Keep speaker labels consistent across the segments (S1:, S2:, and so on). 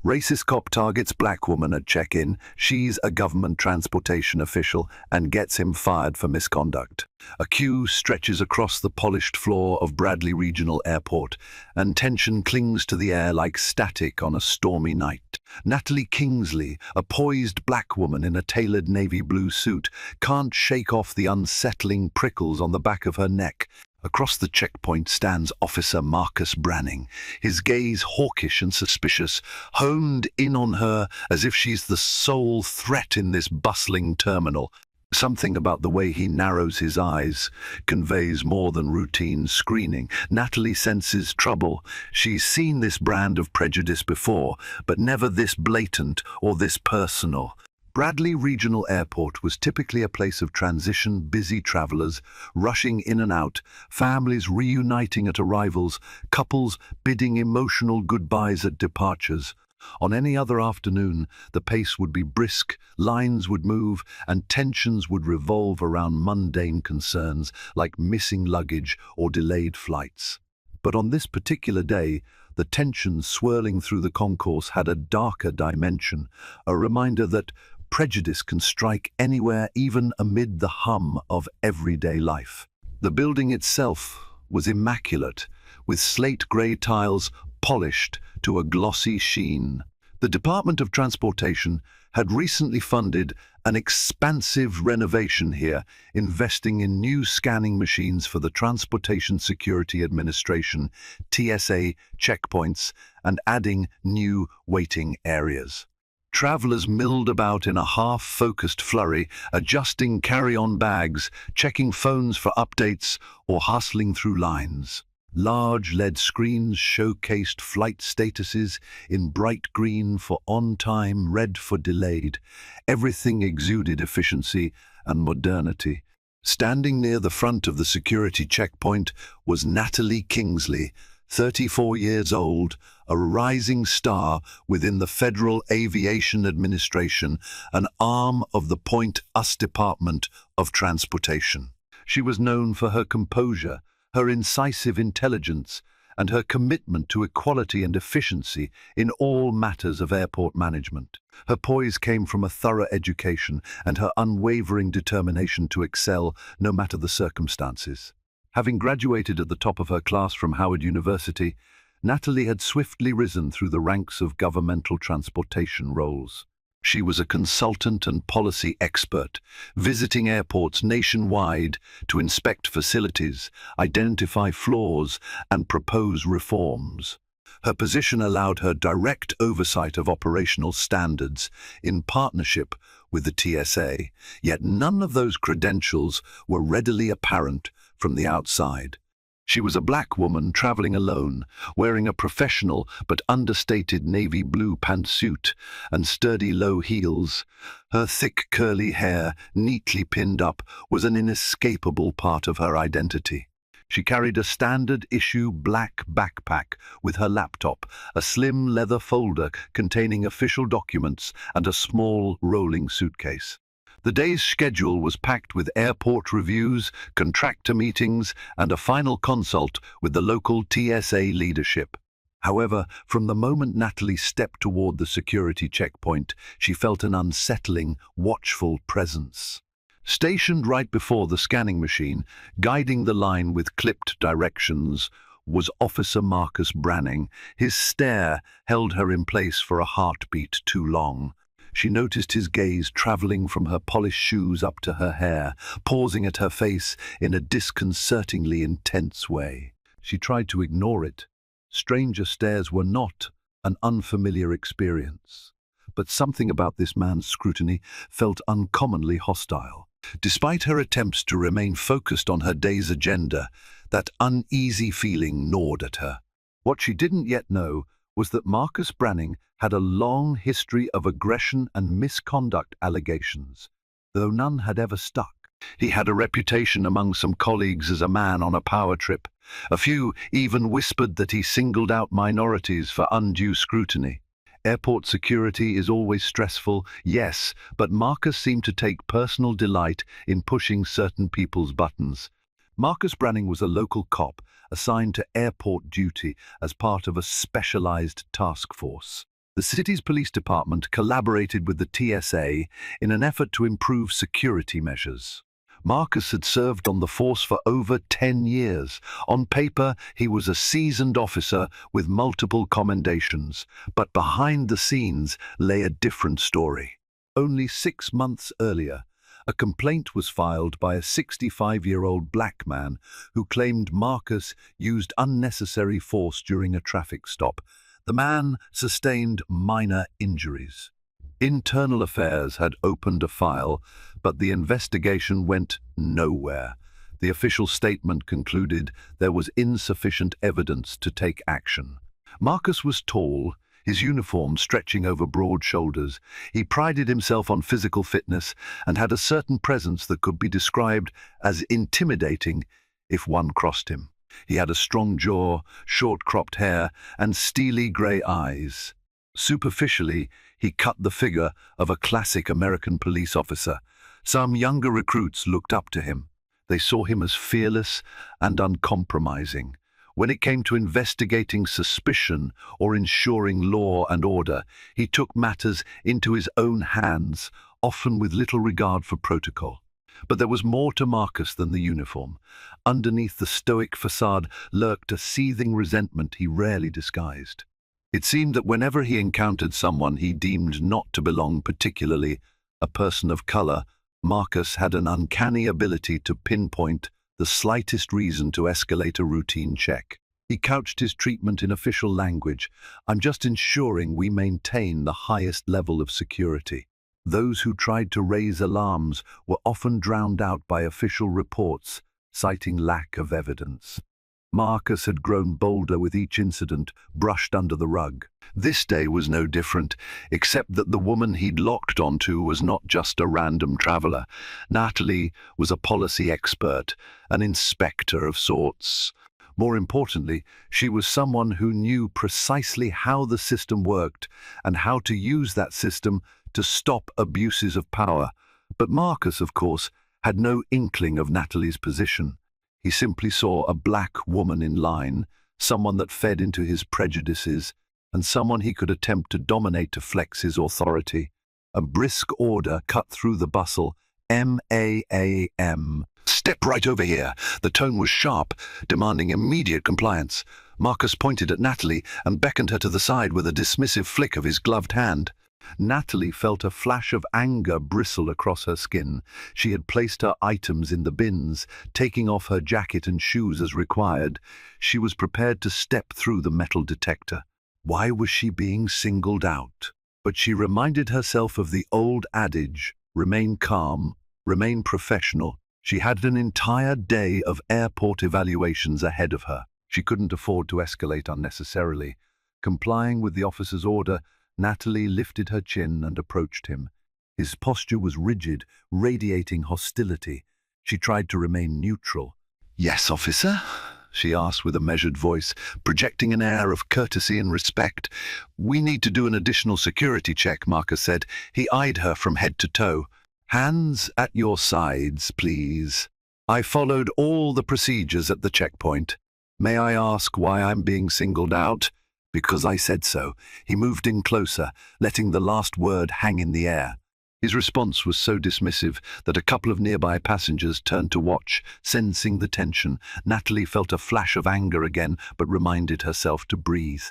S1: Racist cop targets black woman at check-in. She's a government transportation official and gets him fired for misconduct. A queue stretches across the polished floor of Bradley Regional Airport, and tension clings to the air like static on a stormy night. Natalie Kingsley, a poised black woman in a tailored navy blue suit, can't shake off the unsettling prickles on the back of her neck. Across the checkpoint stands Officer Marcus Branning, his gaze hawkish and suspicious, honed in on her as if she's the sole threat in this bustling terminal. Something about the way he narrows his eyes conveys more than routine screening. Natalie senses trouble. She's seen this brand of prejudice before, but never this blatant or this personal. Bradley Regional Airport was typically a place of transition, busy travelers rushing in and out, families reuniting at arrivals, couples bidding emotional goodbyes at departures. On any other afternoon, the pace would be brisk, lines would move, and tensions would revolve around mundane concerns like missing luggage or delayed flights. But on this particular day, the tension swirling through the concourse had a darker dimension, a reminder that prejudice can strike anywhere, even amid the hum of everyday life. The building itself was immaculate, with slate-grey tiles polished to a glossy sheen. The Department of Transportation had recently funded an expansive renovation here, investing in new scanning machines for the Transportation Security Administration, TSA checkpoints, and adding new waiting areas. Travelers milled about in a half-focused flurry, adjusting carry-on bags, checking phones for updates, or hustling through lines. Large LED screens showcased flight statuses in bright green for on-time, red for delayed. Everything exuded efficiency and modernity. Standing near the front of the security checkpoint was Natalie Kingsley, 34 years old, a rising star within the Federal Aviation Administration, an arm of the Point US Department of Transportation. She was known for her composure, her incisive intelligence, and her commitment to equality and efficiency in all matters of airport management. Her poise came from a thorough education and her unwavering determination to excel no matter the circumstances. Having graduated at the top of her class from Howard University, Natalie had swiftly risen through the ranks of governmental transportation roles. She was a consultant and policy expert, visiting airports nationwide to inspect facilities, identify flaws, and propose reforms. Her position allowed her direct oversight of operational standards in partnership with the TSA, yet none of those credentials were readily apparent from the outside. She was a black woman traveling alone, wearing a professional but understated navy blue pantsuit and sturdy low heels. Her thick curly hair, neatly pinned up, was an inescapable part of her identity. She carried a standard-issue black backpack with her laptop, a slim leather folder containing official documents, and a small rolling suitcase. The day's schedule was packed with airport reviews, contractor meetings, and a final consult with the local TSA leadership. However, from the moment Natalie stepped toward the security checkpoint, she felt an unsettling, watchful presence. Stationed right before the scanning machine, guiding the line with clipped directions, was Officer Marcus Branning. His stare held her in place for a heartbeat too long. She noticed his gaze traveling from her polished shoes up to her hair, pausing at her face in a disconcertingly intense way. She tried to ignore it. Stranger stares were not an unfamiliar experience, but something about this man's scrutiny felt uncommonly hostile. Despite her attempts to remain focused on her day's agenda, that uneasy feeling gnawed at her. What she didn't yet know was that Marcus Branning had a long history of aggression and misconduct allegations, though none had ever stuck. He had a reputation among some colleagues as a man on a power trip. A few even whispered that he singled out minorities for undue scrutiny. Airport security is always stressful, yes, but Marcus seemed to take personal delight in pushing certain people's buttons. Marcus Branning was a local cop assigned to airport duty as part of a specialized task force. The city's police department collaborated with the TSA in an effort to improve security measures. Marcus had served on the force for over 10 years. On paper, he was a seasoned officer with multiple commendations, but behind the scenes lay a different story. Only 6 months earlier, a complaint was filed by a 65-year-old black man who claimed Marcus used unnecessary force during a traffic stop. The man sustained minor injuries. Internal Affairs had opened a file, but the investigation went nowhere. The official statement concluded there was insufficient evidence to take action. Marcus was tall, his uniform stretching over broad shoulders. He prided himself on physical fitness and had a certain presence that could be described as intimidating if one crossed him. He had a strong jaw, short cropped hair, and steely grey eyes. Superficially, he cut the figure of a classic American police officer. Some younger recruits looked up to him. They saw him as fearless and uncompromising. When it came to investigating suspicion or ensuring law and order, he took matters into his own hands, often with little regard for protocol. But there was more to Marcus than the uniform. Underneath the stoic facade lurked a seething resentment he rarely disguised. It seemed that whenever he encountered someone he deemed not to belong, particularly a person of color, Marcus had an uncanny ability to pinpoint the slightest reason to escalate a routine check. He couched his treatment in official language. "I'm just ensuring we maintain the highest level of security." Those who tried to raise alarms were often drowned out by official reports, citing lack of evidence. Marcus had grown bolder with each incident, brushed under the rug. This day was no different, except that the woman he'd locked onto was not just a random traveler. Natalie was a policy expert, an inspector of sorts. More importantly, she was someone who knew precisely how the system worked and how to use that system to stop abuses of power. But Marcus, of course, had no inkling of Natalie's position. He simply saw a black woman in line, someone that fed into his prejudices, and someone he could attempt to dominate to flex his authority. A brisk order cut through the bustle. "M.A.A.M. Step right over here." The tone was sharp, demanding immediate compliance. Marcus pointed at Natalie and beckoned her to the side with a dismissive flick of his gloved hand. Natalie felt a flash of anger bristle across her skin. She had placed her items in the bins, taking off her jacket and shoes as required. She was prepared to step through the metal detector. Why was she being singled out? But she reminded herself of the old adage, remain calm, remain professional. She had an entire day of airport evaluations ahead of her. She couldn't afford to escalate unnecessarily. Complying with the officer's order, Natalie lifted her chin and approached him. His posture was rigid, radiating hostility. She tried to remain neutral. "Yes, officer?" she asked with a measured voice, projecting an air of courtesy and respect. "We need to do an additional security check," Marcus said. He eyed her from head to toe. "Hands at your sides, please. I followed all the procedures at the checkpoint. May I ask why I'm being singled out?" "Because I said so." He moved in closer, letting the last word hang in the air. His response was so dismissive that a couple of nearby passengers turned to watch, sensing the tension. Natalie felt a flash of anger again, but reminded herself to breathe.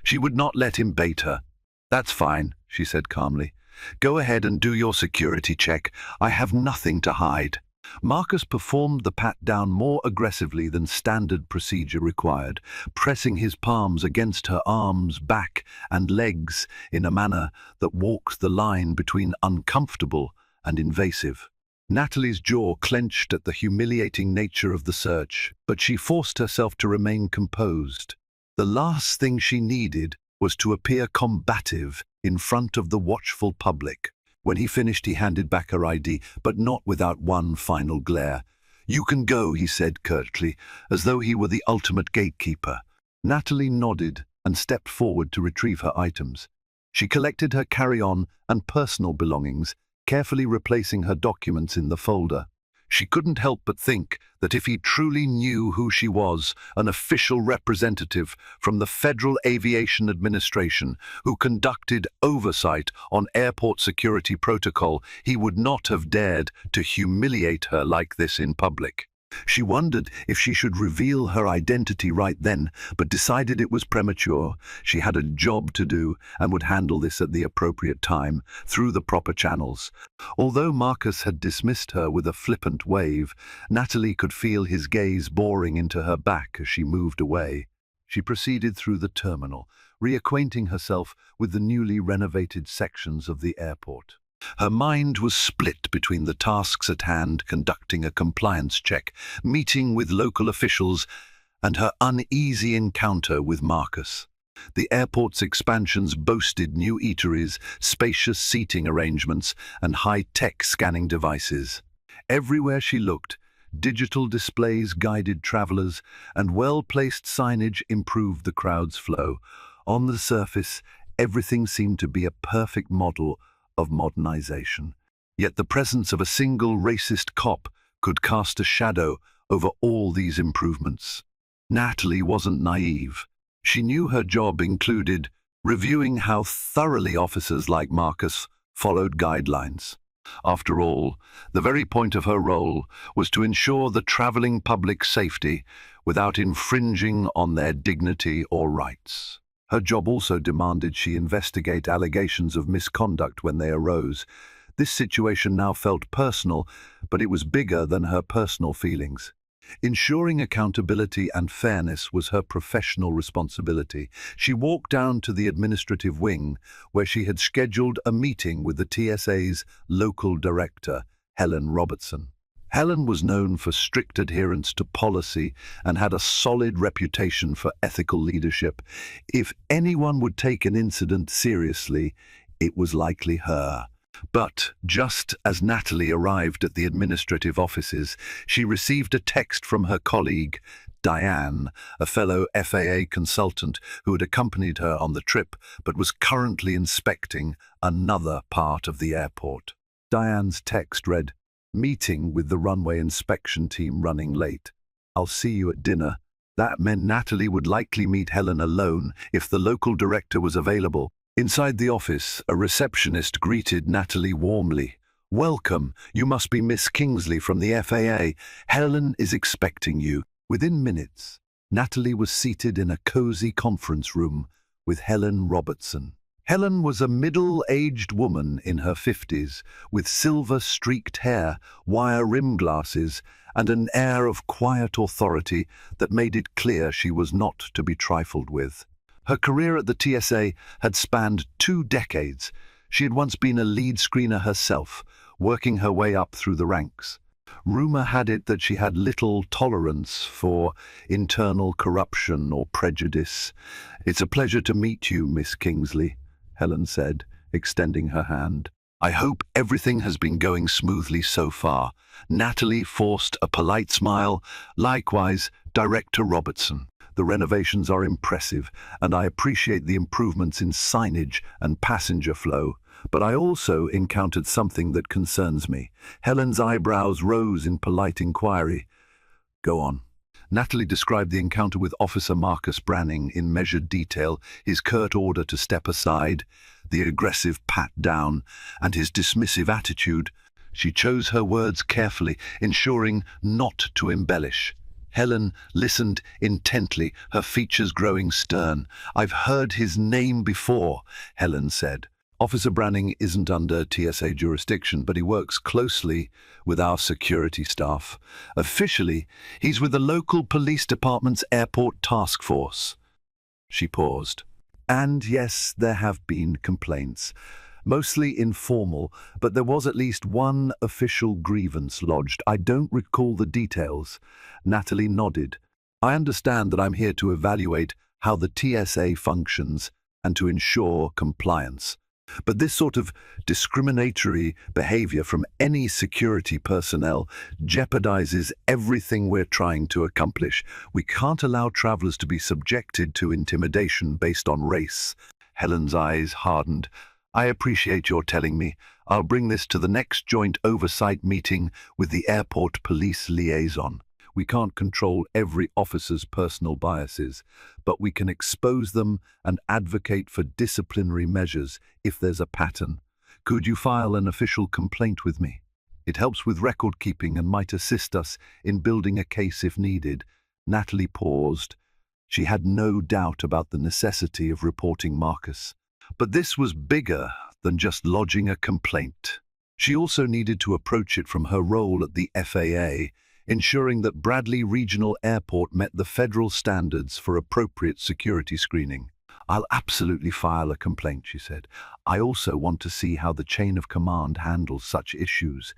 S1: She would not let him bait her. "That's fine," she said calmly. "Go ahead and do your security check. I have nothing to hide." Marcus performed the pat-down more aggressively than standard procedure required, pressing his palms against her arms, back, and legs in a manner that walked the line between uncomfortable and invasive. Natalie's jaw clenched at the humiliating nature of the search, but she forced herself to remain composed. The last thing she needed was to appear combative in front of the watchful public. When he finished, he handed back her ID, but not without one final glare. "You can go," he said curtly, as though he were the ultimate gatekeeper. Natalie nodded and stepped forward to retrieve her items. She collected her carry-on and personal belongings, carefully replacing her documents in the folder. She couldn't help but think that if he truly knew who she was, an official representative from the Federal Aviation Administration who conducted oversight on airport security protocol, he would not have dared to humiliate her like this in public. She wondered if she should reveal her identity right then, but decided it was premature. She had a job to do and would handle this at the appropriate time, through the proper channels. Although Marcus had dismissed her with a flippant wave, Natalie could feel his gaze boring into her back as she moved away. She proceeded through the terminal, reacquainting herself with the newly renovated sections of the airport. Her mind was split between the tasks at hand, conducting a compliance check, meeting with local officials, and her uneasy encounter with Marcus. The airport's expansions boasted new eateries, spacious seating arrangements, and high-tech scanning devices. Everywhere she looked, digital displays guided travelers, and well-placed signage improved the crowd's flow. On the surface, everything seemed to be a perfect model of modernization. Yet the presence of a single racist cop could cast a shadow over all these improvements. Natalie wasn't naive. She knew her job included reviewing how thoroughly officers like Marcus followed guidelines. After all, the very point of her role was to ensure the traveling public's safety without infringing on their dignity or rights. Her job also demanded she investigate allegations of misconduct when they arose. This situation now felt personal, but it was bigger than her personal feelings. Ensuring accountability and fairness was her professional responsibility. She walked down to the administrative wing, where she had scheduled a meeting with the TSA's local director, Helen Robertson. Helen was known for strict adherence to policy and had a solid reputation for ethical leadership. If anyone would take an incident seriously, it was likely her. But just as Natalie arrived at the administrative offices, she received a text from her colleague, Diane, a fellow FAA consultant who had accompanied her on the trip but was currently inspecting another part of the airport. Diane's text read, "Meeting with the runway inspection team running late. I'll see you at dinner." That meant Natalie would likely meet Helen alone if the local director was available. Inside the office, a receptionist greeted Natalie warmly. "Welcome, you must be Miss Kingsley from the FAA. Helen is expecting you." Within minutes, Natalie was seated in a cozy conference room with Helen Robertson. Helen was a middle-aged woman in her 50s, with silver-streaked hair, wire rim glasses, and an air of quiet authority that made it clear she was not to be trifled with. Her career at the TSA had spanned 2 decades. She had once been a lead screener herself, working her way up through the ranks. Rumor had it that she had little tolerance for internal corruption or prejudice. "It's a pleasure to meet you, Miss Kingsley," Helen said, extending her hand. "I hope everything has been going smoothly so far." Natalie forced a polite smile. "Likewise, Director Robertson. The renovations are impressive, and I appreciate the improvements in signage and passenger flow. But I also encountered something that concerns me." Helen's eyebrows rose in polite inquiry. "Go on." Natalie described the encounter with Officer Marcus Branning in measured detail, his curt order to step aside, the aggressive pat-down, and his dismissive attitude. She chose her words carefully, ensuring not to embellish. Helen listened intently, her features growing stern. "I've heard his name before," Helen said. "Officer Branning isn't under TSA jurisdiction, but he works closely with our security staff. Officially, he's with the local police department's airport task force." She paused. "And yes, there have been complaints. Mostly informal, but there was at least one official grievance lodged. I don't recall the details." Natalie nodded. "I understand that I'm here to evaluate how the TSA functions and to ensure compliance. But this sort of discriminatory behavior from any security personnel jeopardizes everything we're trying to accomplish. We can't allow travelers to be subjected to intimidation based on race." Helen's eyes hardened. I appreciate your telling me. I'll bring this to the next joint oversight meeting with the airport police liaison. We can't control every officer's personal biases, but we can expose them and advocate for disciplinary measures if there's a pattern. Could you file an official complaint with me? It helps with record keeping and might assist us in building a case if needed. Natalie paused. She had no doubt about the necessity of reporting Marcus. But this was bigger than just lodging a complaint. She also needed to approach it from her role at the FAA, ensuring that Bradley Regional Airport met the federal standards for appropriate security screening. I'll absolutely file a complaint, she said. I also want to see how the chain of command handles such issues.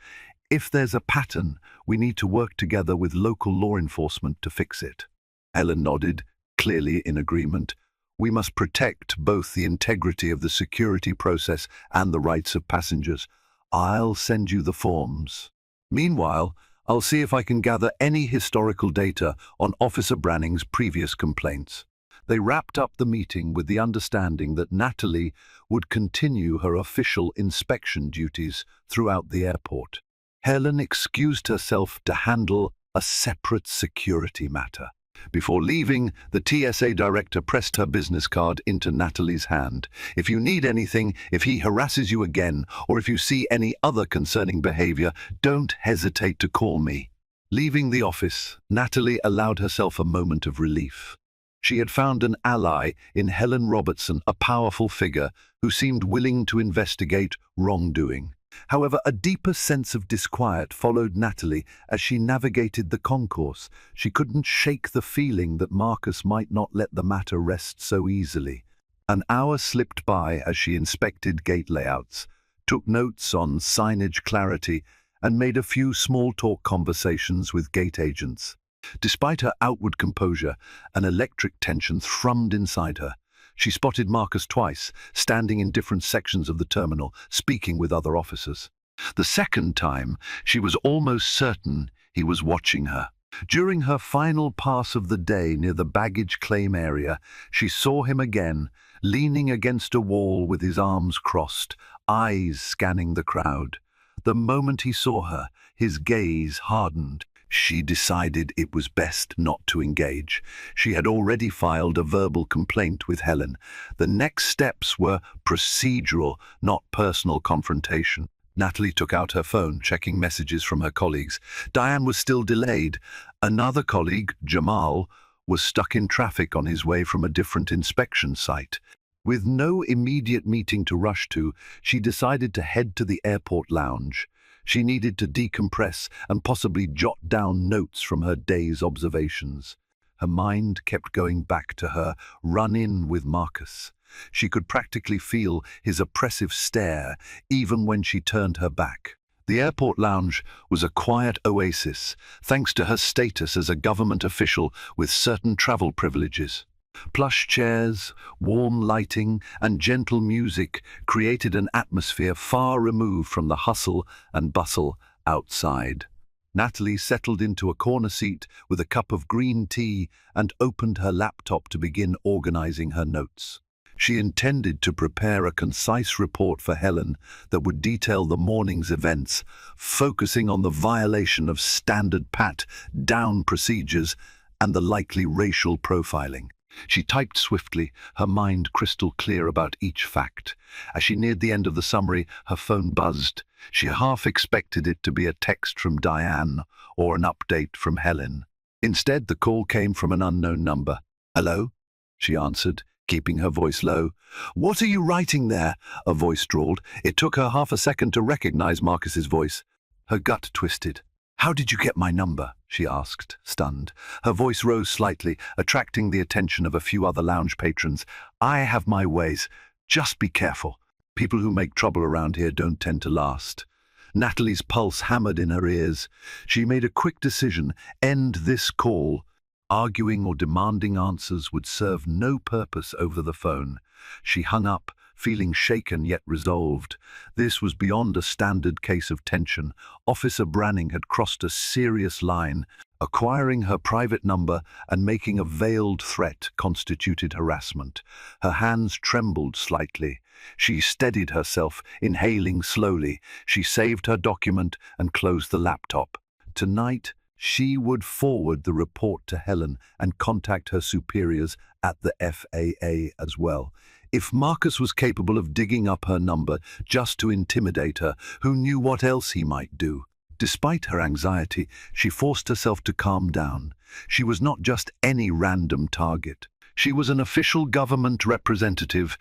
S1: If there's a pattern, we need to work together with local law enforcement to fix it. Helen nodded, clearly in agreement. We must protect both the integrity of the security process and the rights of passengers. I'll send you the forms. Meanwhile, I'll see if I can gather any historical data on Officer Branning's previous complaints. They wrapped up the meeting with the understanding that Natalie would continue her official inspection duties throughout the airport. Helen excused herself to handle a separate security matter. Before leaving, the TSA director pressed her business card into Natalie's hand. If you need anything, if he harasses you again, or if you see any other concerning behavior, don't hesitate to call me. Leaving the office, Natalie allowed herself a moment of relief. She had found an ally in Helen Robertson, a powerful figure who seemed willing to investigate wrongdoing. However, a deeper sense of disquiet followed Natalie as she navigated the concourse. She couldn't shake the feeling that Marcus might not let the matter rest so easily. An hour slipped by as she inspected gate layouts, took notes on signage clarity, and made a few small-talk conversations with gate agents. Despite her outward composure, an electric tension thrummed inside her. She spotted Marcus twice, standing in different sections of the terminal, speaking with other officers. The second time, she was almost certain he was watching her. During her final pass of the day near the baggage claim area, she saw him again, leaning against a wall with his arms crossed, eyes scanning the crowd. The moment he saw her, his gaze hardened. She decided it was best not to engage. She had already filed a verbal complaint with Helen. The next steps were procedural, not personal confrontation. Natalie took out her phone, checking messages from her colleagues. Diane was still delayed. Another colleague, Jamal, was stuck in traffic on his way from a different inspection site. With no immediate meeting to rush to, she decided to head to the airport lounge. She needed to decompress and possibly jot down notes from her day's observations. Her mind kept going back to her run-in with Marcus. She could practically feel his oppressive stare even when she turned her back. The airport lounge was a quiet oasis, thanks to her status as a government official with certain travel privileges. Plush chairs, warm lighting, and gentle music created an atmosphere far removed from the hustle and bustle outside. Natalie settled into a corner seat with a cup of green tea and opened her laptop to begin organizing her notes. She intended to prepare a concise report for Helen that would detail the morning's events, focusing on the violation of standard pat-down procedures and the likely racial profiling. She typed swiftly, her mind crystal clear about each fact. As she neared the end of the summary, her phone buzzed. She half expected it to be a text from Diane or an update from Helen. Instead, the call came from an unknown number. "Hello?" she answered, keeping her voice low. "What are you writing there?" a voice drawled. It took her half a second to recognize Marcus's voice. Her gut twisted. "How did you get my number?" she asked, stunned. Her voice rose slightly, attracting the attention of a few other lounge patrons. "I have my ways. Just be careful. People who make trouble around here don't tend to last." Natalie's pulse hammered in her ears. She made a quick decision: end this call. Arguing or demanding answers would serve no purpose over the phone. She hung up, feeling shaken yet resolved. This was beyond a standard case of tension. Officer Branning had crossed a serious line. Acquiring her private number and making a veiled threat constituted harassment. Her hands trembled slightly. She steadied herself, inhaling slowly. She saved her document and closed the laptop. Tonight, she would forward the report to Helen and contact her superiors at the FAA as well. If Marcus was capable of digging up her number just to intimidate her, who knew what else he might do? Despite her anxiety, she forced herself to calm down. She was not just any random target. She was an official government representative,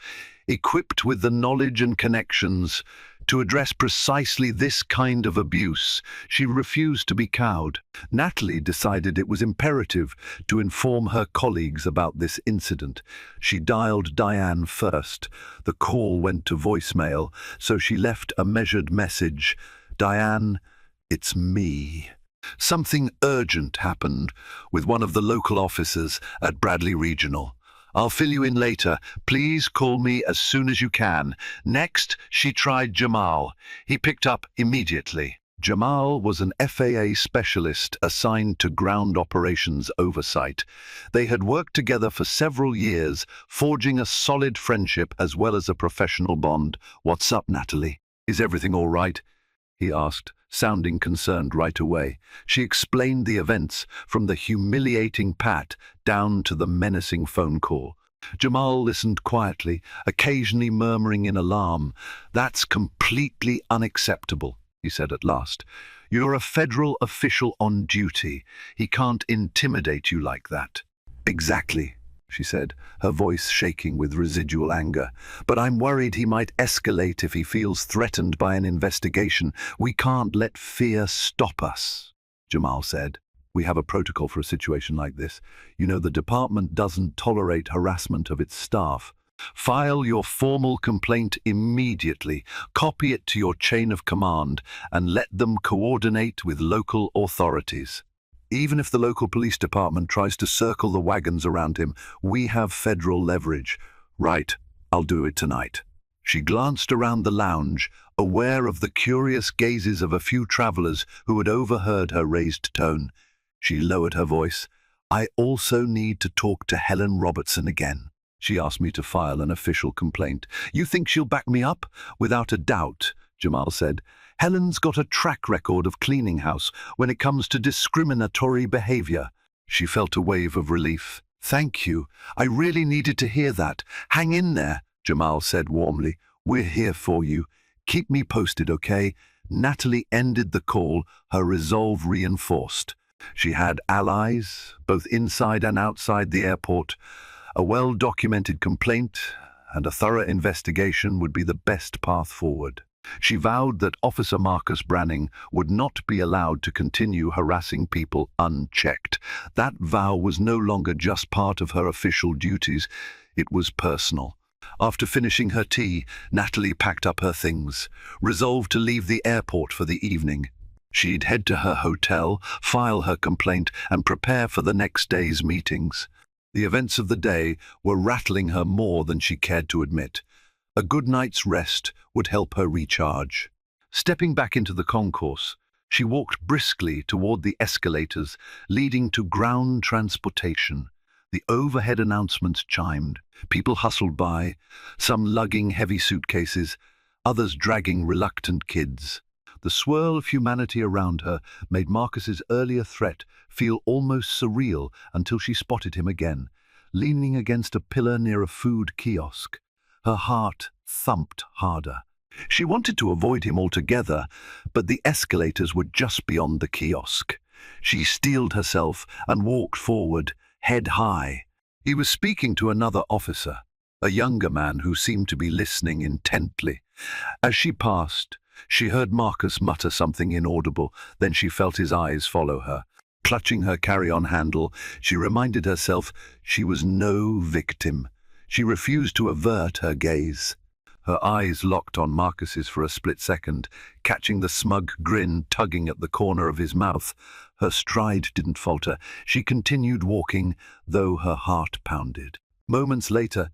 S1: equipped with the knowledge and connections to address precisely this kind of abuse. She refused to be cowed. Natalie decided it was imperative to inform her colleagues about this incident. She dialed Diane first. The call went to voicemail, so she left a measured message. "Diane, it's me." Something urgent happened with one of the local officers at Bradley Regional. "I'll fill you in later. Please call me as soon as you can." Next, she tried Jamal. He picked up immediately. Jamal was an FAA specialist assigned to ground operations oversight. They had worked together for several years, forging a solid friendship as well as a professional bond. "What's up, Natalie? Is everything all right?" he asked, sounding concerned right away. She explained the events, from the humiliating pat down to the menacing phone call. Jamal listened quietly, occasionally murmuring in alarm. "That's completely unacceptable," he said at last. "You're a federal official on duty. He can't intimidate you like that." "Exactly," she said, her voice shaking with residual anger. "But I'm worried he might escalate if he feels threatened by an investigation. We can't let fear stop us," Jamal said. "We have a protocol for a situation like this. You know, the department doesn't tolerate harassment of its staff. File your formal complaint immediately, copy it to your chain of command, and let them coordinate with local authorities. Even if the local police department tries to circle the wagons around him, we have federal leverage." "Right, I'll do it tonight." She glanced around the lounge, aware of the curious gazes of a few travelers who had overheard her raised tone. She lowered her voice. "I also need to talk to Helen Robertson again. She asked me to file an official complaint." "You think she'll back me up?" "Without a doubt," Jamal said. "Helen's got a track record of cleaning house when it comes to discriminatory behavior." She felt a wave of relief. "Thank you. I really needed to hear that. Hang in there," Jamal said warmly. "We're here for you. Keep me posted, okay?" Natalie ended the call, her resolve reinforced. She had allies, both inside and outside the airport. A well-documented complaint and a thorough investigation would be the best path forward. She vowed that Officer Marcus Branning would not be allowed to continue harassing people unchecked. That vow was no longer just part of her official duties, it was personal. After finishing her tea, Natalie packed up her things, resolved to leave the airport for the evening. She'd head to her hotel, file her complaint, and prepare for the next day's meetings. The events of the day were rattling her more than she cared to admit. A good night's rest would help her recharge. Stepping back into the concourse, she walked briskly toward the escalators leading to ground transportation. The overhead announcements chimed. People hustled by, some lugging heavy suitcases, others dragging reluctant kids. The swirl of humanity around her made Marcus's earlier threat feel almost surreal until she spotted him again, leaning against a pillar near a food kiosk. Her heart thumped harder. She wanted to avoid him altogether, but the escalators were just beyond the kiosk. She steeled herself and walked forward, head high. He was speaking to another officer, a younger man who seemed to be listening intently. As she passed, she heard Marcus mutter something inaudible, then she felt his eyes follow her. Clutching her carry-on handle, she reminded herself she was no victim. She refused to avert her gaze. Her eyes locked on Marcus's for a split second, catching the smug grin tugging at the corner of his mouth. Her stride didn't falter. She continued walking, though her heart pounded. Moments later,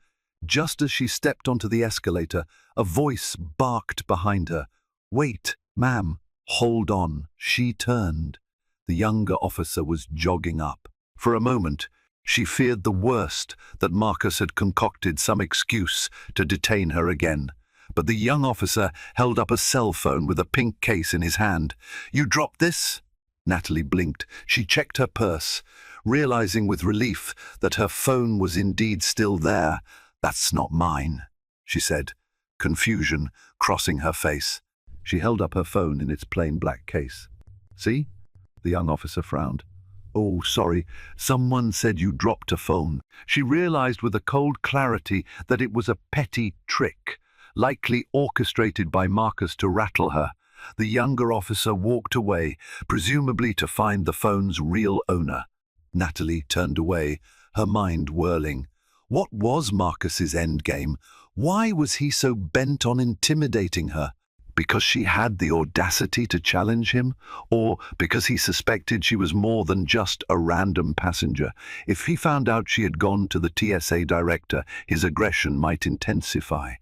S1: Just as she stepped onto the escalator, a voice barked behind her. "Wait, ma'am, hold on." She turned. The younger officer was jogging up. For a moment, she feared the worst, that Marcus had concocted some excuse to detain her again. But the young officer held up a cell phone with a pink case in his hand. "You dropped this?" Natalie blinked. She checked her purse, realizing with relief that her phone was indeed still there. "That's not mine," she said, confusion crossing her face. She held up her phone in its plain black case. "See?" The young officer frowned. "Oh, sorry. Someone said you dropped a phone." She realized with a cold clarity that it was a petty trick, likely orchestrated by Marcus to rattle her. The younger officer walked away, presumably to find the phone's real owner. Natalie turned away, her mind whirling. What was Marcus's endgame? Why was he so bent on intimidating her? Because she had the audacity to challenge him? Or because he suspected she was more than just a random passenger? If he found out she had gone to the TSA director, his aggression might intensify.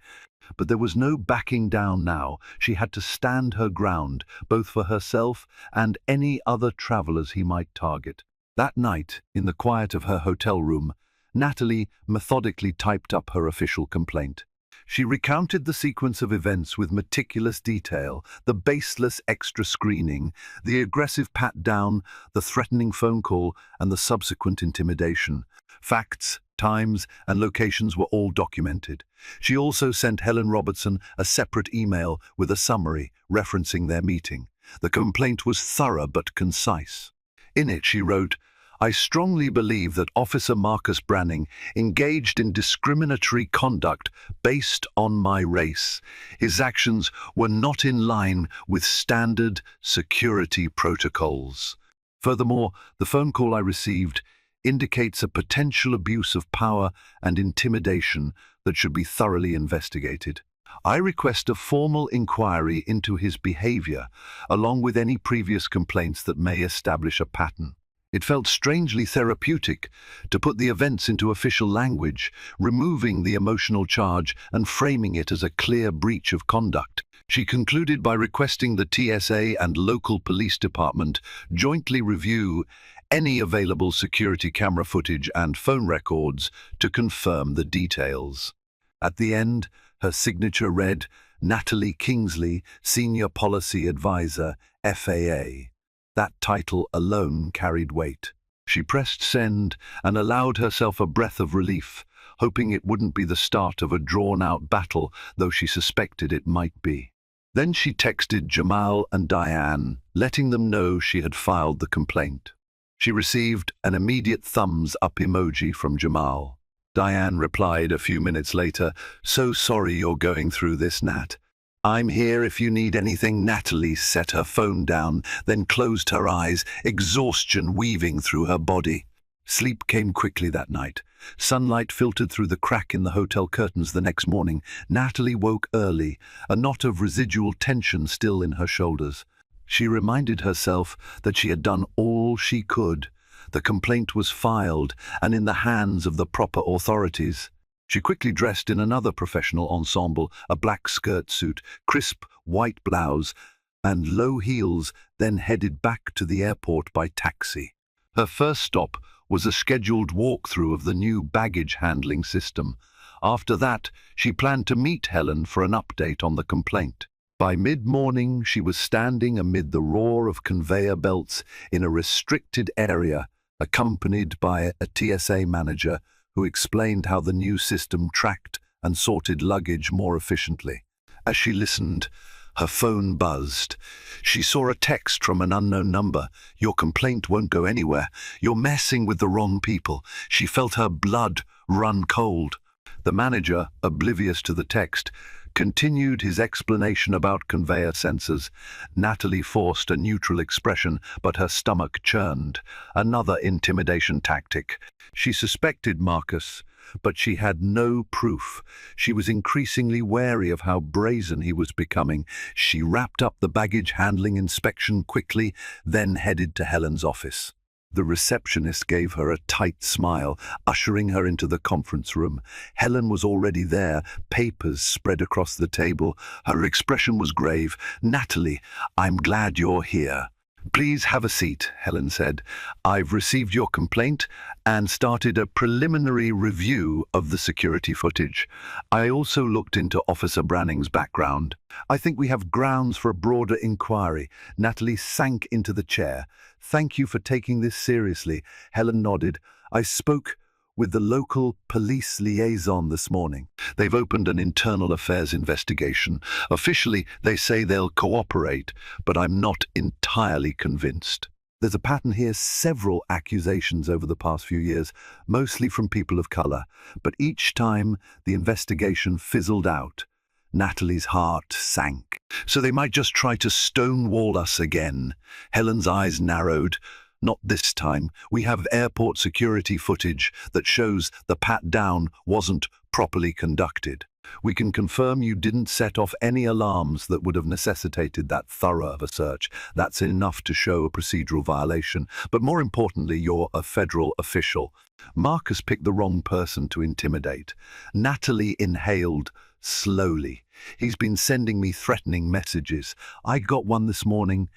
S1: But there was no backing down now. She had to stand her ground, both for herself and any other travelers he might target. That night, in the quiet of her hotel room, Natalie methodically typed up her official complaint. She recounted the sequence of events with meticulous detail, the baseless extra screening, the aggressive pat-down, the threatening phone call, and the subsequent intimidation. Facts, times, and locations were all documented. She also sent Helen Robertson a separate email with a summary referencing their meeting. The complaint was thorough but concise. In it she wrote, "I strongly believe that Officer Marcus Branning engaged in discriminatory conduct based on my race. His actions were not in line with standard security protocols. Furthermore, the phone call I received indicates a potential abuse of power and intimidation that should be thoroughly investigated. I request a formal inquiry into his behavior, along with any previous complaints that may establish a pattern." It felt strangely therapeutic to put the events into official language, removing the emotional charge and framing it as a clear breach of conduct. She concluded by requesting the TSA and local police department jointly review any available security camera footage and phone records to confirm the details. At the end, her signature read, "Natalie Kingsley, Senior Policy Advisor, FAA." That title alone carried weight. She pressed send and allowed herself a breath of relief, hoping it wouldn't be the start of a drawn-out battle, though she suspected it might be. Then she texted Jamal and Diane, letting them know she had filed the complaint. She received an immediate thumbs-up emoji from Jamal. Diane replied a few minutes later, "So sorry you're going through this, Nat. I'm here if you need anything." Natalie set her phone down, then closed her eyes, exhaustion weaving through her body. Sleep came quickly that night. Sunlight filtered through the crack in the hotel curtains the next morning. Natalie woke early, a knot of residual tension still in her shoulders. She reminded herself that she had done all she could. The complaint was filed and in the hands of the proper authorities. She quickly dressed in another professional ensemble, a black skirt suit, crisp white blouse, and low heels, then headed back to the airport by taxi. Her first stop was a scheduled walkthrough of the new baggage handling system. After that, she planned to meet Helen for an update on the complaint. By mid-morning, she was standing amid the roar of conveyor belts in a restricted area, accompanied by a TSA manager who explained how the new system tracked and sorted luggage more efficiently. As she listened, her phone buzzed. She saw a text from an unknown number. "Your complaint won't go anywhere. You're messing with the wrong people." She felt her blood run cold. The manager, oblivious to the text, continued his explanation about conveyor sensors. Natalie forced a neutral expression, but her stomach churned. Another intimidation tactic. She suspected Marcus, but she had no proof. She was increasingly wary of how brazen he was becoming. She wrapped up the baggage handling inspection quickly, then headed to Helen's office. The receptionist gave her a tight smile, ushering her into the conference room. Helen was already there, papers spread across the table. Her expression was grave. "Natalie, I'm glad you're here." "Please have a seat," Helen said. "I've received your complaint and started a preliminary review of the security footage. I also looked into Officer Branning's background. I think we have grounds for a broader inquiry." Natalie sank into the chair. "Thank you for taking this seriously." Helen nodded. "I spoke with the local police liaison this morning. They've opened an internal affairs investigation. Officially, they say they'll cooperate, but I'm not entirely convinced. There's a pattern here, several accusations over the past few years, mostly from people of color, but each time the investigation fizzled out." Natalie's heart sank. "So they might just try to stonewall us again." Helen's eyes narrowed. "Not this time. We have airport security footage that shows the pat-down wasn't properly conducted. We can confirm you didn't set off any alarms that would have necessitated that thorough of a search. That's enough to show a procedural violation. But more importantly, you're a federal official." Marcus picked the wrong person to intimidate. Natalie inhaled slowly. "He's been sending me threatening messages. I got one this morning."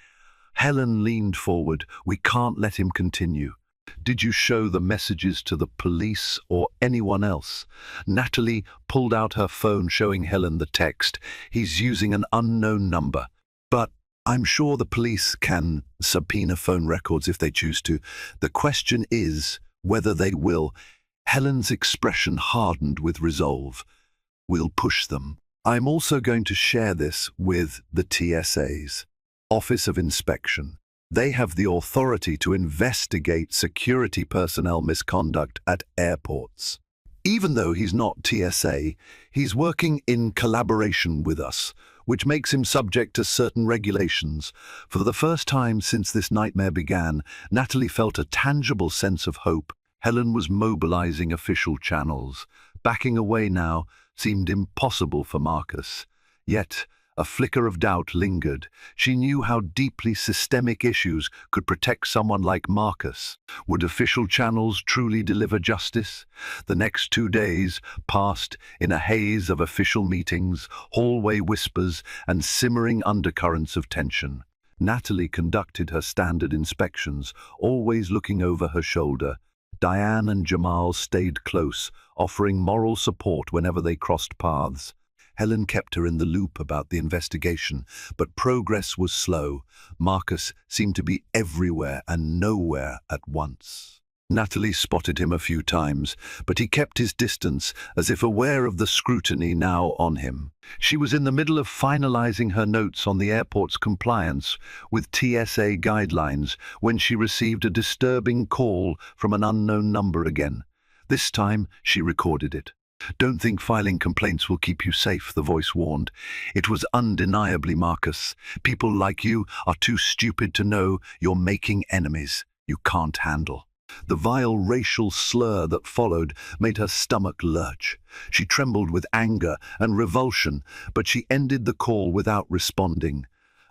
S1: Helen leaned forward. "We can't let him continue." "Did you show the messages to the police or anyone else?" Natalie pulled out her phone, showing Helen the text. "He's using an unknown number. But I'm sure the police can subpoena phone records if they choose to. The question is whether they will." Helen's expression hardened with resolve. "We'll push them. I'm also going to share this with the TSAs. Office of Inspection. They have the authority to investigate security personnel misconduct at airports. Even though he's not TSA, he's working in collaboration with us, which makes him subject to certain regulations." For the first time since this nightmare began, Natalie felt a tangible sense of hope. Helen was mobilizing official channels. Backing away now seemed impossible for Marcus. Yet, a flicker of doubt lingered. She knew how deeply systemic issues could protect someone like Marcus. Would official channels truly deliver justice? The next 2 days passed in a haze of official meetings, hallway whispers, and simmering undercurrents of tension. Natalie conducted her standard inspections, always looking over her shoulder. Diane and Jamal stayed close, offering moral support whenever they crossed paths. Helen kept her in the loop about the investigation, but progress was slow. Marcus seemed to be everywhere and nowhere at once. Natalie spotted him a few times, but he kept his distance, as if aware of the scrutiny now on him. She was in the middle of finalizing her notes on the airport's compliance with TSA guidelines when she received a disturbing call from an unknown number again. This time, she recorded it. "Don't think filing complaints will keep you safe," the voice warned. It was undeniably Marcus. "People like you are too stupid to know you're making enemies you can't handle." The vile racial slur that followed made her stomach lurch. She trembled with anger and revulsion, but she ended the call without responding.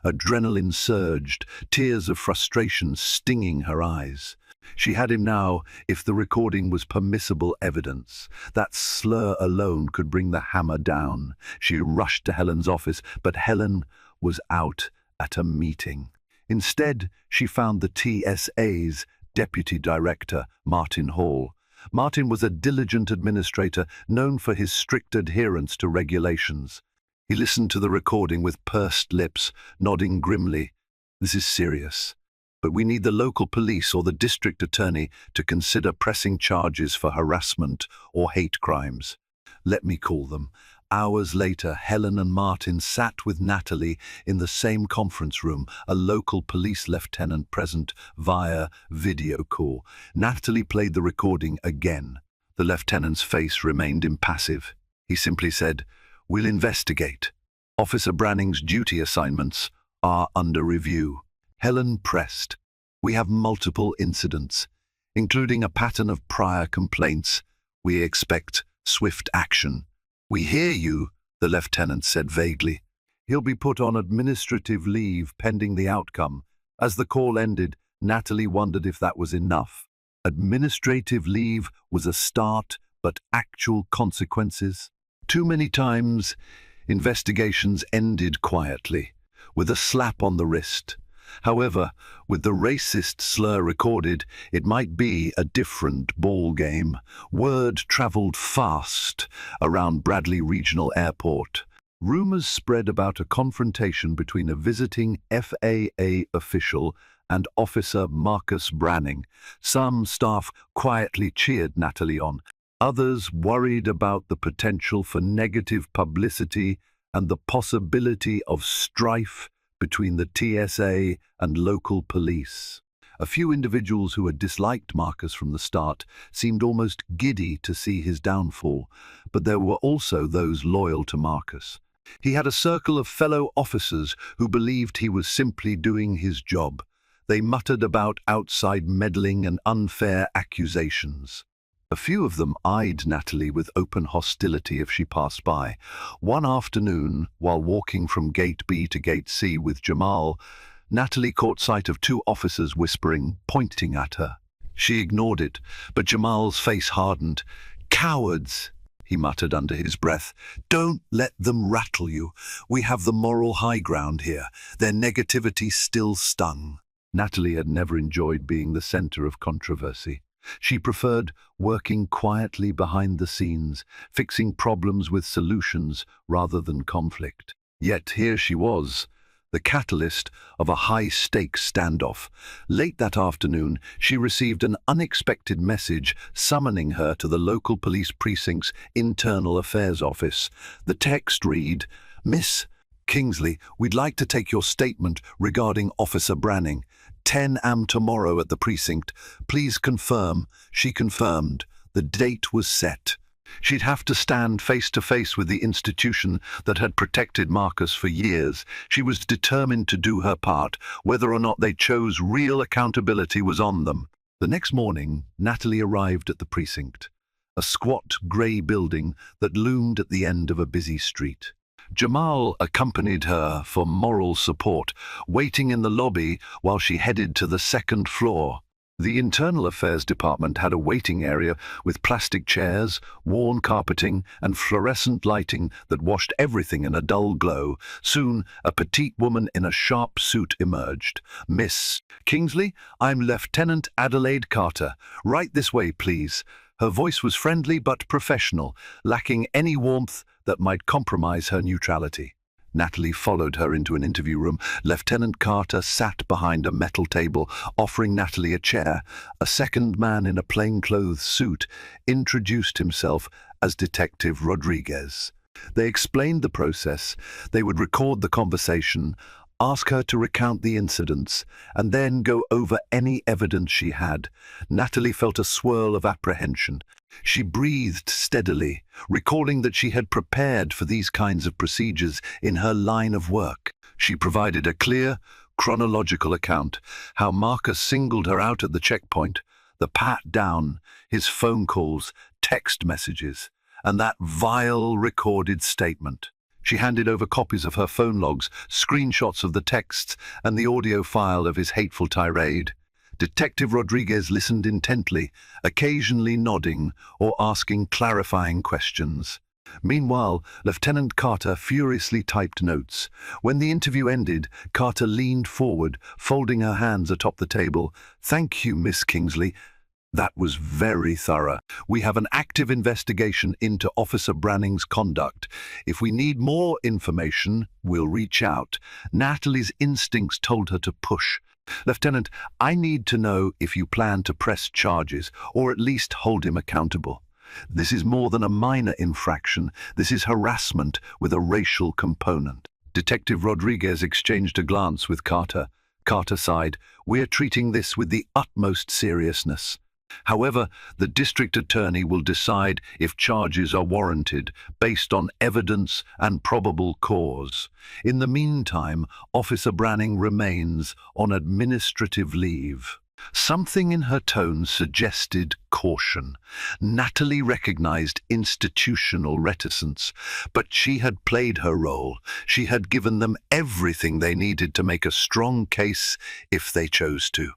S1: Adrenaline surged, tears of frustration stinging her eyes. She had him now if the recording was permissible evidence. That slur alone could bring the hammer down. She rushed to Helen's office, but Helen was out at a meeting. Instead, she found the TSA's Deputy Director, Martin Hall. Martin was a diligent administrator known for his strict adherence to regulations. He listened to the recording with pursed lips, nodding grimly. "This is serious. But we need the local police or the district attorney to consider pressing charges for harassment or hate crimes. Let me call them." Hours later, Helen and Martin sat with Natalie in the same conference room, a local police lieutenant present via video call. Natalie played the recording again. The lieutenant's face remained impassive. He simply said, "We'll investigate. Officer Branning's duty assignments are under review." Helen pressed. "We have multiple incidents, including a pattern of prior complaints. We expect swift action." "We hear you," the lieutenant said vaguely. "He'll be put on administrative leave pending the outcome." As the call ended, Natalie wondered if that was enough. Administrative leave was a start, but actual consequences? Too many times, investigations ended quietly, with a slap on the wrist. However, with the racist slur recorded, it might be a different ball game. Word traveled fast around Bradley Regional Airport. Rumors spread about a confrontation between a visiting FAA official and Officer Marcus Branning. Some staff quietly cheered Natalie on. Others worried about the potential for negative publicity and the possibility of strife between the TSA and local police. A few individuals who had disliked Marcus from the start seemed almost giddy to see his downfall, but there were also those loyal to Marcus. He had a circle of fellow officers who believed he was simply doing his job. They muttered about outside meddling and unfair accusations. A few of them eyed Natalie with open hostility if she passed by. One afternoon, while walking from Gate B to Gate C with Jamal, Natalie caught sight of two officers whispering, pointing at her. She ignored it, but Jamal's face hardened. "Cowards!" he muttered under his breath. "Don't let them rattle you. We have the moral high ground here." Their negativity still stung. Natalie had never enjoyed being the center of controversy. She preferred working quietly behind the scenes, fixing problems with solutions rather than conflict. Yet here she was, the catalyst of a high-stakes standoff. Late that afternoon, she received an unexpected message summoning her to the local police precinct's internal affairs office. The text read, "Miss Kingsley, we'd like to take your statement regarding Officer Branning. 10 a.m. tomorrow at the precinct. Please confirm." She confirmed. The date was set. She'd have to stand face to face with the institution that had protected Marcus for years. She was determined to do her part. Whether or not they chose real accountability was on them. The next morning, Natalie arrived at the precinct, a squat grey building that loomed at the end of a busy street. Jamal accompanied her for moral support, waiting in the lobby while she headed to the second floor. The Internal Affairs Department had a waiting area with plastic chairs, worn carpeting, and fluorescent lighting that washed everything in a dull glow. Soon, a petite woman in a sharp suit emerged. "Miss Kingsley, I'm Lieutenant Adelaide Carter. Right this way, please." Her voice was friendly but professional, lacking any warmth that might compromise her neutrality. Natalie followed her into an interview room. Lieutenant Carter sat behind a metal table, offering Natalie a chair. A second man in a plainclothes suit introduced himself as Detective Rodriguez. They explained the process. They would record the conversation, ask her to recount the incidents, and then go over any evidence she had. Natalie felt a swirl of apprehension. She breathed steadily, recalling that she had prepared for these kinds of procedures in her line of work. She provided a clear, chronological account, how Marcus singled her out at the checkpoint, the pat down, his phone calls, text messages, and that vile recorded statement. She handed over copies of her phone logs, screenshots of the texts, and the audio file of his hateful tirade. Detective Rodriguez listened intently, occasionally nodding or asking clarifying questions. Meanwhile, Lieutenant Carter furiously typed notes. When the interview ended, Carter leaned forward, folding her hands atop the table. "Thank you, Miss Kingsley. That was very thorough. We have an active investigation into Officer Branning's conduct. If we need more information, we'll reach out." Natalie's instincts told her to push. "Lieutenant, I need to know if you plan to press charges, or at least hold him accountable. This is more than a minor infraction. This is harassment with a racial component." Detective Rodriguez exchanged a glance with Carter. Carter sighed. "We're treating this with the utmost seriousness. However, the district attorney will decide if charges are warranted based on evidence and probable cause. In the meantime, Officer Branning remains on administrative leave." Something in her tone suggested caution. Natalie recognized institutional reticence, but she had played her role. She had given them everything they needed to make a strong case if they chose to.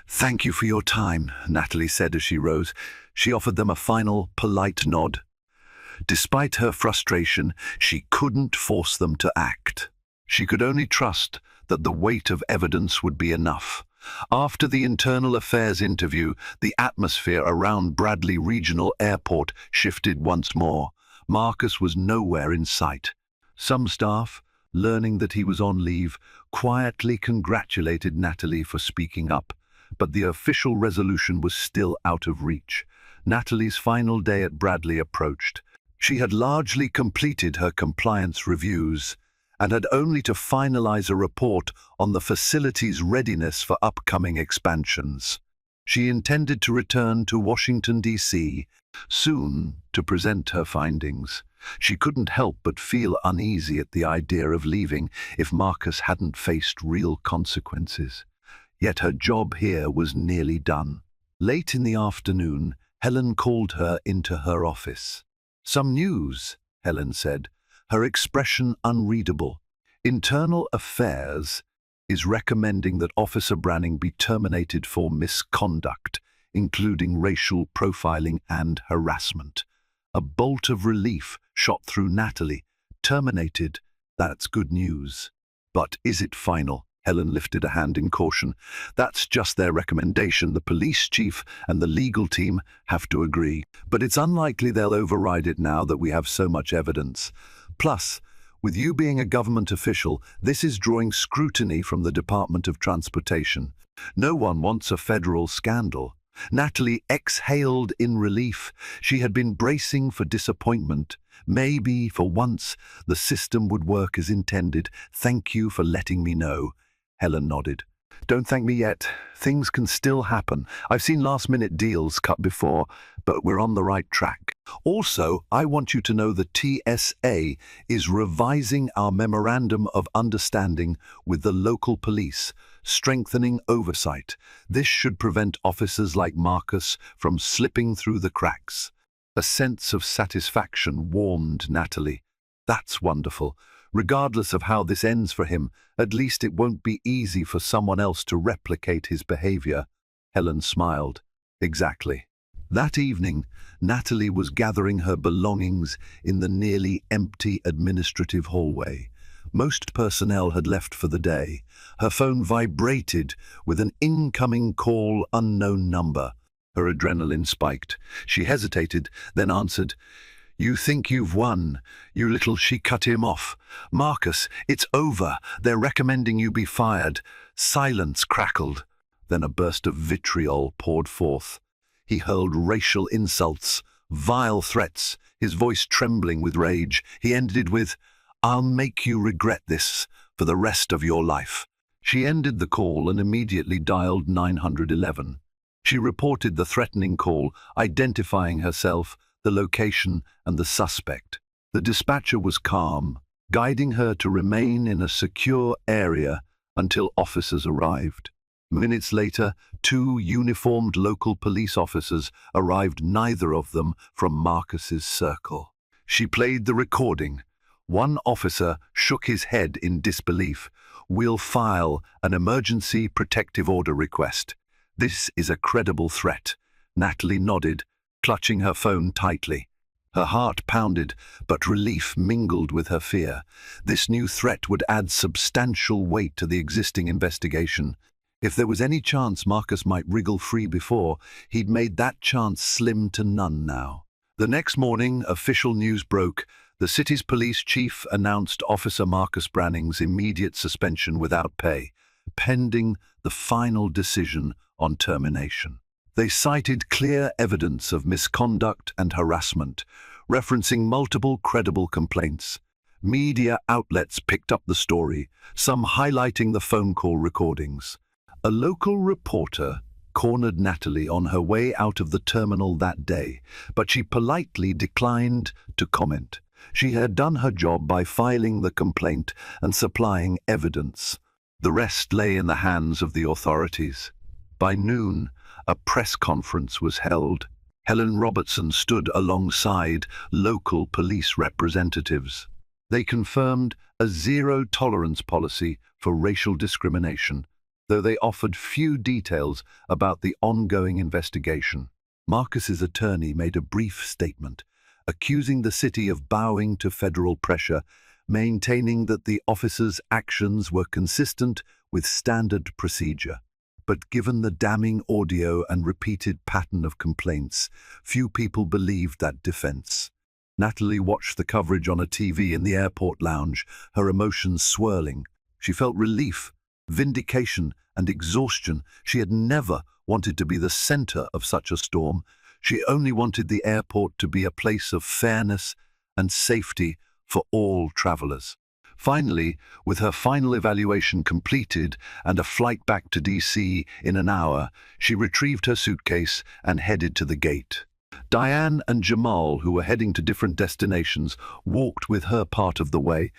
S1: "Thank you for your time," Natalie said as she rose. She offered them a final, polite nod. Despite her frustration, she couldn't force them to act. She could only trust that the weight of evidence would be enough. After the internal affairs interview, the atmosphere around Bradley Regional Airport shifted once more. Marcus was nowhere in sight. Some staff, learning that he was on leave, quietly congratulated Natalie for speaking up, but the official resolution was still out of reach. Natalie's final day at Bradley approached. She had largely completed her compliance reviews and had only to finalize a report on the facility's readiness for upcoming expansions. She intended to return to Washington, D.C. soon to present her findings. She couldn't help but feel uneasy at the idea of leaving if Marcus hadn't faced real consequences. Yet her job here was nearly done. Late in the afternoon, Helen called her into her office. "Some news," Helen said, her expression unreadable. "Internal Affairs is recommending that Officer Branning be terminated for misconduct, including racial profiling and harassment." A bolt of relief shot through Natalie. "Terminated? That's good news. But is it final?" Helen lifted a hand in caution. "That's just their recommendation. The police chief and the legal team have to agree. But it's unlikely they'll override it now that we have so much evidence. Plus, with you being a government official, this is drawing scrutiny from the Department of Transportation. No one wants a federal scandal." Natalie exhaled in relief. She had been bracing for disappointment. Maybe, for once, the system would work as intended. "Thank you for letting me know." Helen nodded. "Don't thank me yet. Things can still happen. I've seen last-minute deals cut before, but we're on the right track. Also, I want you to know the TSA is revising our Memorandum of Understanding with the local police, strengthening oversight. This should prevent officers like Marcus from slipping through the cracks." A sense of satisfaction warmed Natalie. "That's wonderful. Regardless of how this ends for him, at least it won't be easy for someone else to replicate his behavior." Helen smiled. "Exactly." That evening, Natalie was gathering her belongings in the nearly empty administrative hallway. Most personnel had left for the day. Her phone vibrated with an incoming call, unknown number. Her adrenaline spiked. She hesitated, then answered. "You think you've won, you little..." She cut him off. "Marcus, it's over. They're recommending you be fired." Silence crackled. Then a burst of vitriol poured forth. He hurled racial insults, vile threats, his voice trembling with rage. He ended with, "I'll make you regret this for the rest of your life." She ended the call and immediately dialed 911. She reported the threatening call, identifying herself, the location, and the suspect. The dispatcher was calm, guiding her to remain in a secure area until officers arrived. Minutes later, 2 uniformed local police officers arrived, neither of them from Marcus's circle. She played the recording. One officer shook his head in disbelief. "We'll file an emergency protective order request. This is a credible threat." Natalie nodded, clutching her phone tightly. Her heart pounded, but relief mingled with her fear. This new threat would add substantial weight to the existing investigation. If there was any chance Marcus might wriggle free before, he'd made that chance slim to none now. The next morning, official news broke. The city's police chief announced Officer Marcus Branning's immediate suspension without pay, pending the final decision on termination. They cited clear evidence of misconduct and harassment, referencing multiple credible complaints. Media outlets picked up the story, some highlighting the phone call recordings. A local reporter cornered Natalie on her way out of the terminal that day, but she politely declined to comment. She had done her job by filing the complaint and supplying evidence. The rest lay in the hands of the authorities. By noon, a press conference was held. Helen Robertson stood alongside local police representatives. They confirmed a zero-tolerance policy for racial discrimination. though they offered few details about the ongoing investigation. Marcus's attorney made a brief statement, accusing the city of bowing to federal pressure, maintaining that the officers' actions were consistent with standard procedure. But given the damning audio and repeated pattern of complaints, few people believed that defense. Natalie watched the coverage on a TV in the airport lounge, her emotions swirling. She felt relief, vindication, and exhaustion. She had never wanted to be the center of such a storm. She only wanted the airport to be a place of fairness and safety for all travelers. Finally, with her final evaluation completed and a flight back to DC in an hour, she retrieved her suitcase and headed to the gate. Diane and Jamal, who were heading to different destinations, walked with her part of the way.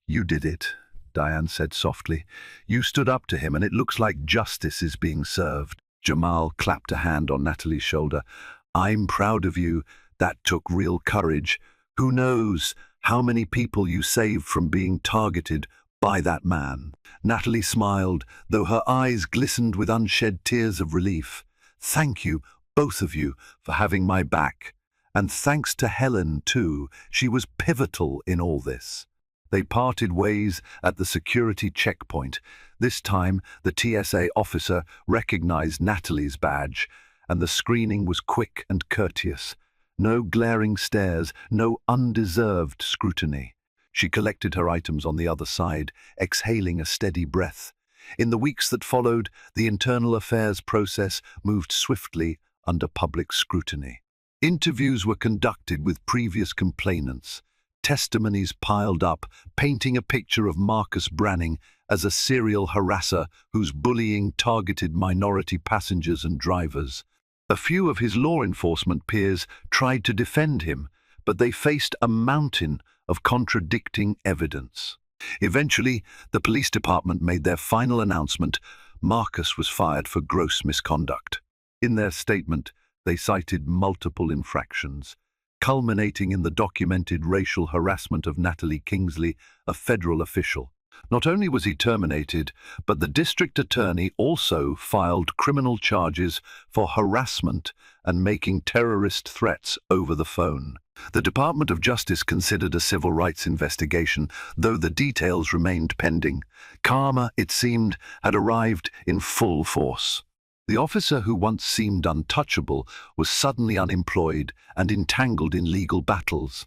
S1: "You did it," Diane said softly. "You stood up to him, and it looks like justice is being served." Jamal clapped a hand on Natalie's shoulder. "I'm proud of you. That took real courage. Who knows how many people you saved from being targeted by that man." Natalie smiled, though her eyes glistened with unshed tears of relief. "Thank you, both of you, for having my back. And thanks to Helen, too. She was pivotal in all this." They parted ways at the security checkpoint. This time, the TSA officer recognized Natalie's badge, and the screening was quick and courteous. No glaring stares, no undeserved scrutiny. She collected her items on the other side, exhaling a steady breath. In the weeks that followed, the internal affairs process moved swiftly under public scrutiny. Interviews were conducted with previous complainants. Testimonies piled up, painting a picture of Marcus Branning as a serial harasser whose bullying targeted minority passengers and drivers. A few of his law enforcement peers tried to defend him, but they faced a mountain of contradicting evidence. Eventually, the police department made their final announcement: Marcus was fired for gross misconduct. In their statement, they cited multiple infractions, culminating in the documented racial harassment of Natalie Kingsley, a federal official. Not only was he terminated, but the district attorney also filed criminal charges for harassment and making terrorist threats over the phone. The Department of Justice considered a civil rights investigation, though the details remained pending. Karma, it seemed, had arrived in full force. The officer who once seemed untouchable was suddenly unemployed and entangled in legal battles.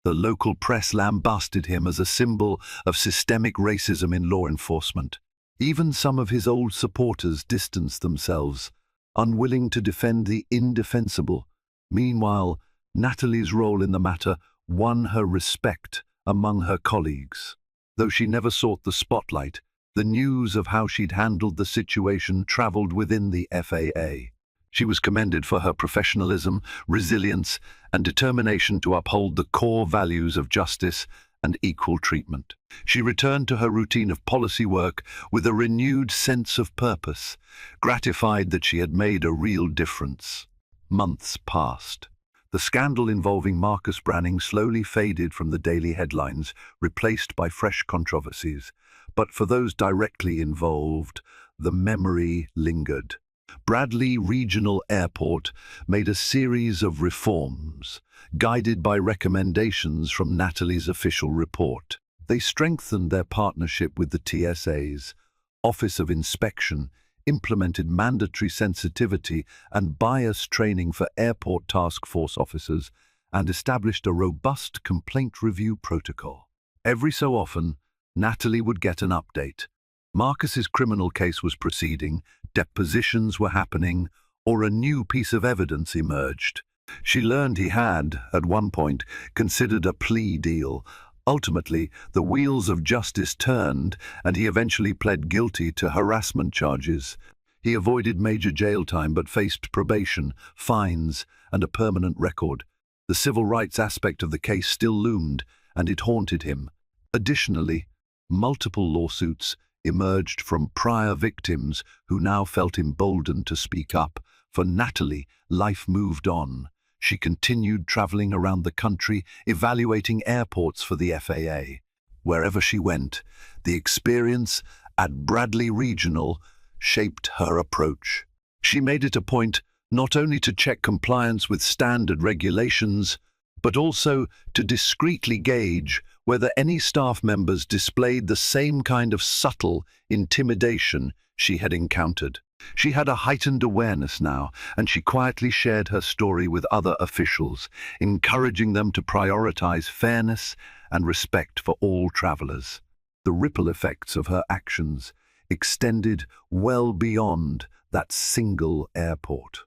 S1: The local press lambasted him as a symbol of systemic racism in law enforcement. Even some of his old supporters distanced themselves, unwilling to defend the indefensible. Meanwhile, Natalie's role in the matter won her respect among her colleagues. Though she never sought the spotlight, the news of how she'd handled the situation traveled within the FAA. She was commended for her professionalism, resilience, and determination to uphold the core values of justice and equal treatment. She returned to her routine of policy work with a renewed sense of purpose, gratified that she had made a real difference. Months passed. The scandal involving Marcus Branning slowly faded from the daily headlines, replaced by fresh controversies. But for those directly involved, the memory lingered. Bradley Regional Airport made a series of reforms, guided by recommendations from Natalie's official report. They strengthened their partnership with the TSA's Office of Inspection, implemented mandatory sensitivity and bias training for airport task force officers, and established a robust complaint review protocol. Every so often, Natalie would get an update. Marcus's criminal case was proceeding, depositions were happening, or a new piece of evidence emerged. She learned he had, at one point, considered a plea deal. Ultimately, the wheels of justice turned, and he eventually pled guilty to harassment charges. He avoided major jail time but faced probation, fines, and a permanent record. The civil rights aspect of the case still loomed, and it haunted him. Additionally, multiple lawsuits emerged from prior victims who now felt emboldened to speak up. For Natalie, life moved on. She continued traveling around the country, evaluating airports for the FAA. Wherever she went, the experience at Bradley Regional shaped her approach. She made it a point not only to check compliance with standard regulations, but also to discreetly gauge whether any staff members displayed the same kind of subtle intimidation she had encountered. She had a heightened awareness now, and she quietly shared her story with other officials, encouraging them to prioritize fairness and respect for all travelers. The ripple effects of her actions extended well beyond that single airport.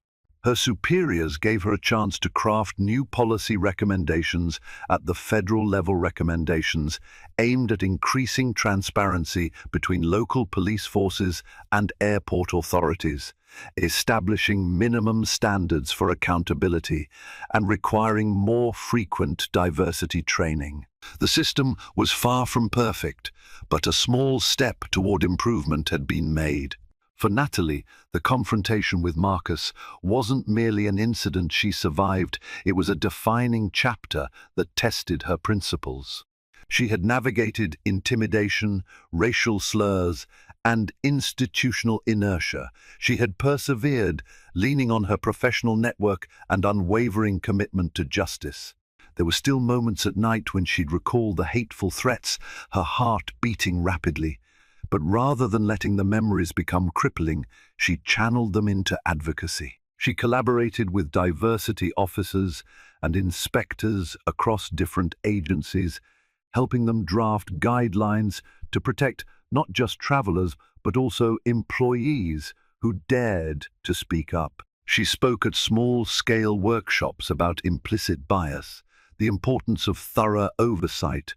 S1: Her superiors gave her a chance to craft new policy recommendations at the federal level, recommendations aimed at increasing transparency between local police forces and airport authorities, establishing minimum standards for accountability, and requiring more frequent diversity training. The system was far from perfect, but a small step toward improvement had been made. For Natalie, the confrontation with Marcus wasn't merely an incident she survived, it was a defining chapter that tested her principles. She had navigated intimidation, racial slurs, and institutional inertia. She had persevered, leaning on her professional network and unwavering commitment to justice. There were still moments at night when she'd recall the hateful threats, her heart beating rapidly. But rather than letting the memories become crippling, she channeled them into advocacy. She collaborated with diversity officers and inspectors across different agencies, helping them draft guidelines to protect not just travelers, but also employees who dared to speak up. She spoke at small-scale workshops about implicit bias, the importance of thorough oversight,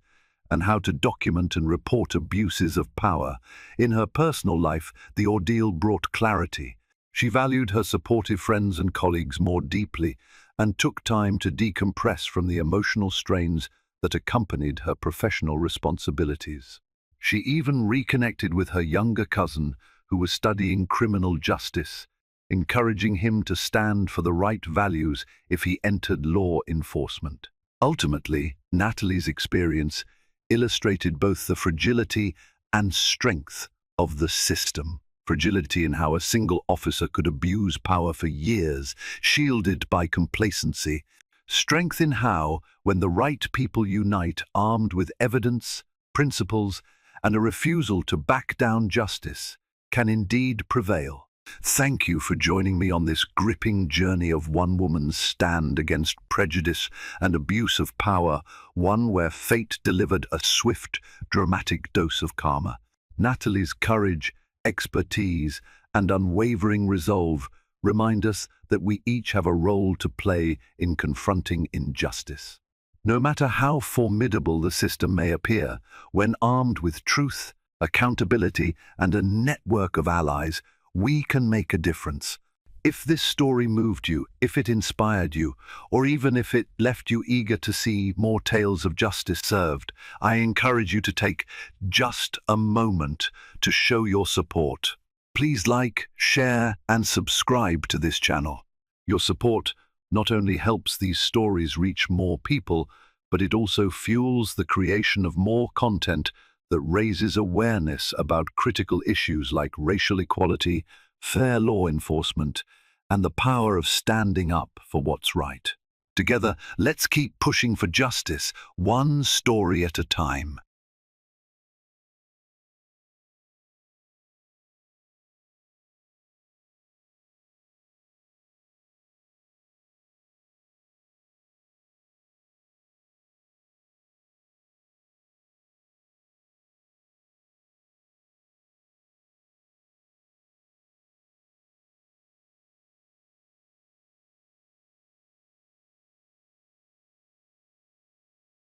S1: and how to document and report abuses of power. In her personal life, the ordeal brought clarity. She valued her supportive friends and colleagues more deeply and took time to decompress from the emotional strains that accompanied her professional responsibilities. She even reconnected with her younger cousin, who was studying criminal justice, encouraging him to stand for the right values if he entered law enforcement. Ultimately, Natalie's experience illustrated both the fragility and strength of the system. Fragility in how a single officer could abuse power for years, shielded by complacency. Strength in how, when the right people unite, armed with evidence, principles, and a refusal to back down, justice can indeed prevail. Thank you for joining me on this gripping journey of one woman's stand against prejudice and abuse of power, one where fate delivered a swift, dramatic dose of karma. Natalie's courage, expertise, and unwavering resolve remind us that we each have a role to play in confronting injustice. No matter how formidable the system may appear, when armed with truth, accountability, and a network of allies, we can make a difference. If this story moved you, if it inspired you, or even if it left you eager to see more tales of justice served, I encourage you to take just a moment to show your support. Please like, share, and subscribe to this channel. Your support not only helps these stories reach more people, but it also fuels the creation of more content that raises awareness about critical issues like racial equality, fair law enforcement, and the power of standing up for what's right. Together, let's keep pushing for justice, one story at a time.